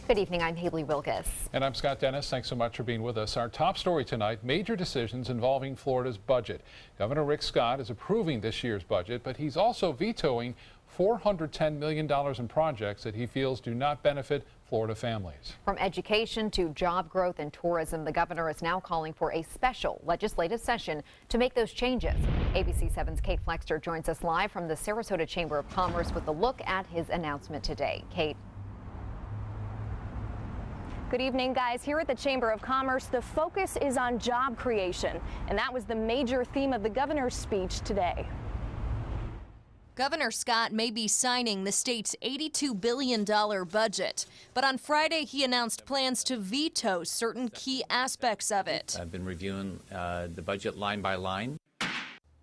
Good evening, I'm Haley Wilkes. And I'm Scott Dennis. Thanks so much for being with us. Our top story tonight, major decisions involving Florida's budget. Governor Rick Scott is approving this year's budget, but he's also vetoing $410 million in projects that he feels do not benefit Florida families. From education to job growth and tourism, the governor is now calling for a special legislative session to make those changes. ABC 7's Kate Flexter joins us live from the Sarasota Chamber of Commerce with a look at his announcement today. Kate. Good evening, guys. Here at the Chamber of Commerce, the focus is on job creation, and that was the major theme of the governor's speech today. Governor Scott may be signing the state's $82 billion budget, but on Friday he announced plans to veto certain key aspects of it. I've been reviewing the budget line by line.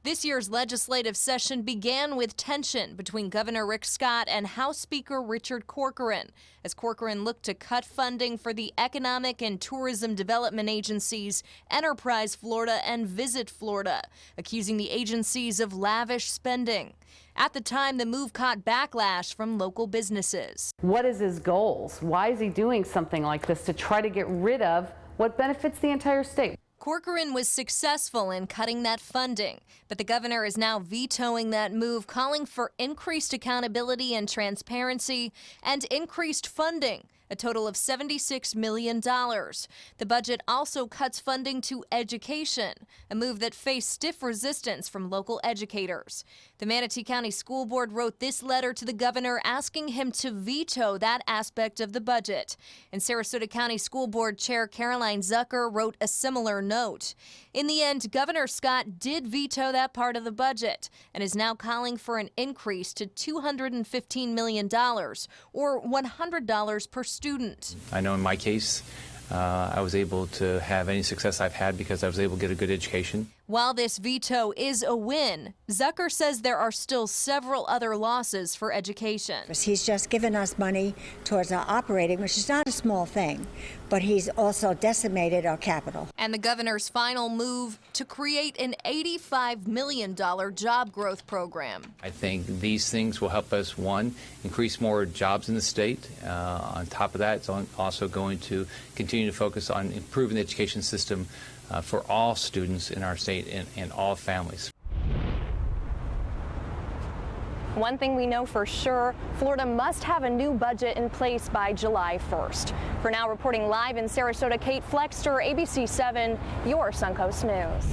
This year's legislative session began with tension between Governor Rick Scott and House Speaker Richard Corcoran, as Corcoran looked to cut funding for the economic and tourism development agencies Enterprise Florida and Visit Florida, accusing the agencies of lavish spending. At the time, the move caught backlash from local businesses. What is his goals? Why is he doing something like this to try to get rid of what benefits the entire state? Corcoran was successful in cutting that funding, but the governor is now vetoing that move, calling for increased accountability and transparency and increased funding, a total of $76 million. The budget also cuts funding to education, a move that faced stiff resistance from local educators. The Manatee County School Board wrote this letter to the governor asking him to veto that aspect of the budget. And Sarasota County School Board Chair Caroline Zucker wrote a similar note. In the end, Governor Scott did veto that part of the budget and is now calling for an increase to $215 million, or $100 per student. I know in my case, I was able to have any success I've had because I was able to get a good education. While this veto is a win, Zucker says there are still several other losses for education. He's just given us money towards our operating, which is not a small thing, but he's also decimated our capital. And the governor's final move to create an $85 million job growth program. I think these things will help us, one, increase more jobs in the state. On top of that, it's also going to continue to focus on improving the education system for all students in our state and all families. One thing we know for sure, Florida must have a new budget in place by July 1st. For now, reporting live in Sarasota, Kate Flexter, ABC 7, your Suncoast News.